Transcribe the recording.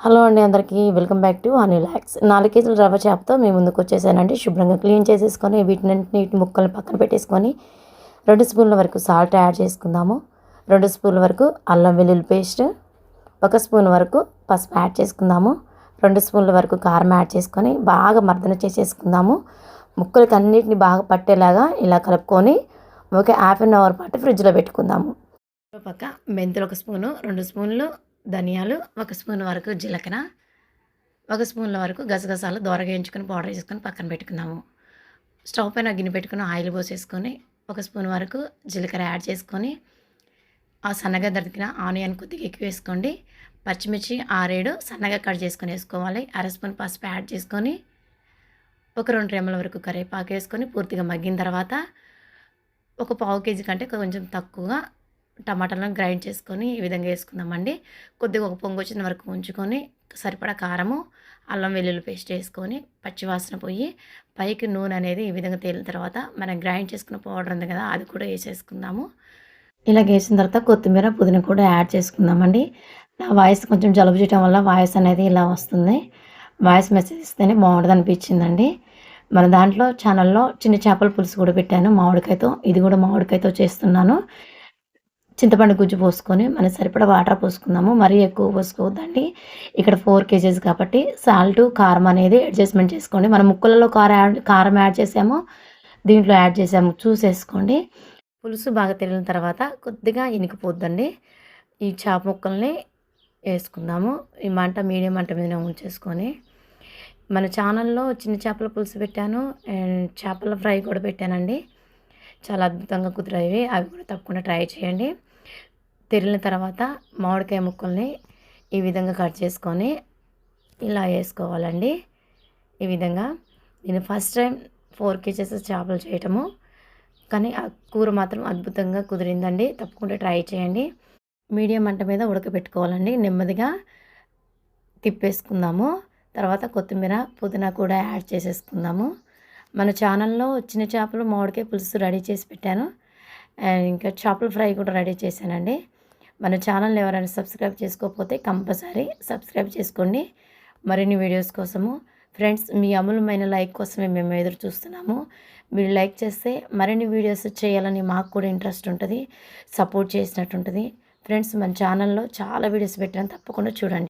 Hello అండి అందరికీ welcome back to honey lakhs. 4 కేజీల రవ్వ చేపతో మేము ముందుకు వచ్చేసానండి. శుభ్రంగా క్లీన్ చేసేసుకొని వీటి ముక్కల్ని పక్కన పెట్టేసుకొని 2 స్పూన్ల వరకు సాల్ట్ యాడ్ చేసుకుందాము. 2 స్పూన్ల వరకు అల్లం వెల్లుల్లి పేస్ట్, 1 స్పూన్ వరకు పసుపు యాడ్ చేసుకుందాము. 2 స్పూన్ల వరకు కారం యాడ్ చేసుకొని బాగా మర్దన చేసేసుకుందాము. ముక్కలకి అన్నిటిని బాగా పట్టేలాగా ఇలా కలుపుకొని ఒక హాఫ్ అన్ అవర్ పాటు ఫ్రిడ్జ్లో పెట్టుకుందాము. పక్క మెంతులు 1 స్పూను, 2 స్పూన్లు ధనియాలు, 1 స్పూన్ వరకు జీలకర్ర, 1 స్పూన్ల వరకు గసగసాలు దోరగా వేయించుకొని పౌడర్ చేసుకొని పక్కన పెట్టుకుందాము. స్టవ్ పైన గిన్నె పెట్టుకుని ఆయిల్ పోసేసుకొని 1 స్పూన్ వరకు జీలకర్ర యాడ్ చేసుకొని ఆ సన్నగా దొరికిన ఆనియన్ కొద్దిగా ఎక్కువ వేసుకోండి. పచ్చిమిర్చి 6-7 సన్నగా కట్ చేసుకొని వేసుకోవాలి. 1/2 స్పూన్ పసుపు యాడ్ చేసుకొని ఒక 2 రెమ్మల వరకు కరివేపాకు వేసుకొని పూర్తిగా మగ్గిన తర్వాత ఒక పావు కేజీ కంటే కొంచెం తక్కువగా టమాటాలను గ్రైండ్ చేసుకొని ఈ విధంగా వేసుకుందామండి. కొద్దిగా ఒక పొంగు వచ్చిన వరకు ఉంచుకొని సరిపడా కారము, అల్లం వెల్లుల్లి పేస్ట్ వేసుకొని పచ్చివాసన పోయి పైకి నూనె అనేది ఈ విధంగా తేలిన తర్వాత మనం గ్రైండ్ చేసుకున్న పౌడర్ ఉంది కదా అది కూడా వేసేసుకుందాము. ఇలా వేసిన తర్వాత కొత్తిమీర, పుదీనా కూడా యాడ్ చేసుకుందామండి. నా వాయిస్ కొంచెం జలుబు చేయడం వల్ల వాయిస్ అనేది ఇలా వస్తుంది. వాయిస్ మెసేజ్ ఇస్తేనే బాగుంటుంది అనిపించిందండి. మన దాంట్లో ఛానల్లో చిన్న చేపల పులుసు కూడా పెట్టాను మామిడికాయతో. ఇది కూడా మామిడికాయతో చేస్తున్నాను. చింతపండు గుజ్జు పోసుకొని మనం సరిపడా వాటర్ పోసుకుందాము. మరీ ఎక్కువ పోసుకోవద్దండి. ఇక్కడ 4 కేజీస్ కాబట్టి సాల్ట్, కారం అనేది అడ్జస్ట్మెంట్ చేసుకోండి. మనం ముక్కలలో కారం యాడ్ చేసాము, దీంట్లో యాడ్ చేసాము చూసేసుకోండి. పులుసు బాగా తెలియని తర్వాత కొద్దిగా ఇనికిపోద్దండి. ఈ చేప ముక్కల్ని వేసుకుందాము. ఈ మంట మీడియం మంట మీద ఉంచేసుకొని మన ఛానల్లో చిన్న చేపల పులుసు పెట్టాను, చేపల ఫ్రై కూడా పెట్టానండి. చాలా అద్భుతంగా కుదిరాయి. అవి కూడా తప్పకుండా ట్రై చేయండి. తెరిలిన తర్వాత మామిడికాయ ముక్కల్ని ఈ విధంగా కట్ చేసుకొని ఇలా వేసుకోవాలండి. ఈ విధంగా నేను ఫస్ట్ టైం 4 కేజెస్ చేపలు చేయటము, కానీ ఆ కూర మాత్రం అద్భుతంగా కుదిరిందండి. తప్పకుండా ట్రై చేయండి. మీడియం మంట మీద ఉడకబెట్టుకోవాలండి. నెమ్మదిగా తిప్పేసుకుందాము. తర్వాత కొత్తిమీర, పుదీనా కూడా యాడ్ చేసేసుకుందాము. మన ఛానల్లో చిన్న చేపలు మామిడికాయ పులుసు రెడీ చేసి పెట్టాను. ఇంకా చేపల ఫ్రై కూడా రెడీ చేశానండి. మన ఛానల్ ఎవరైనా సబ్స్క్రైబ్ చేసుకోకపోతే కంపల్సరీ సబ్స్క్రైబ్ చేసుకోండి మరిన్ని వీడియోస్ కోసము. ఫ్రెండ్స్, మీ అమూల్యమైన లైక్ కోసమే మేము ఎదురు చూస్తున్నాము. మీరు లైక్ చేస్తే మరిన్ని వీడియోస్ చేయాలని మాకు కూడా ఇంట్రెస్ట్ ఉంటుంది, సపోర్ట్ చేసినట్టు ఉంటుంది. ఫ్రెండ్స్, మన ఛానల్లో చాలా వీడియోస్ పెట్టాను, తప్పకుండా చూడండి.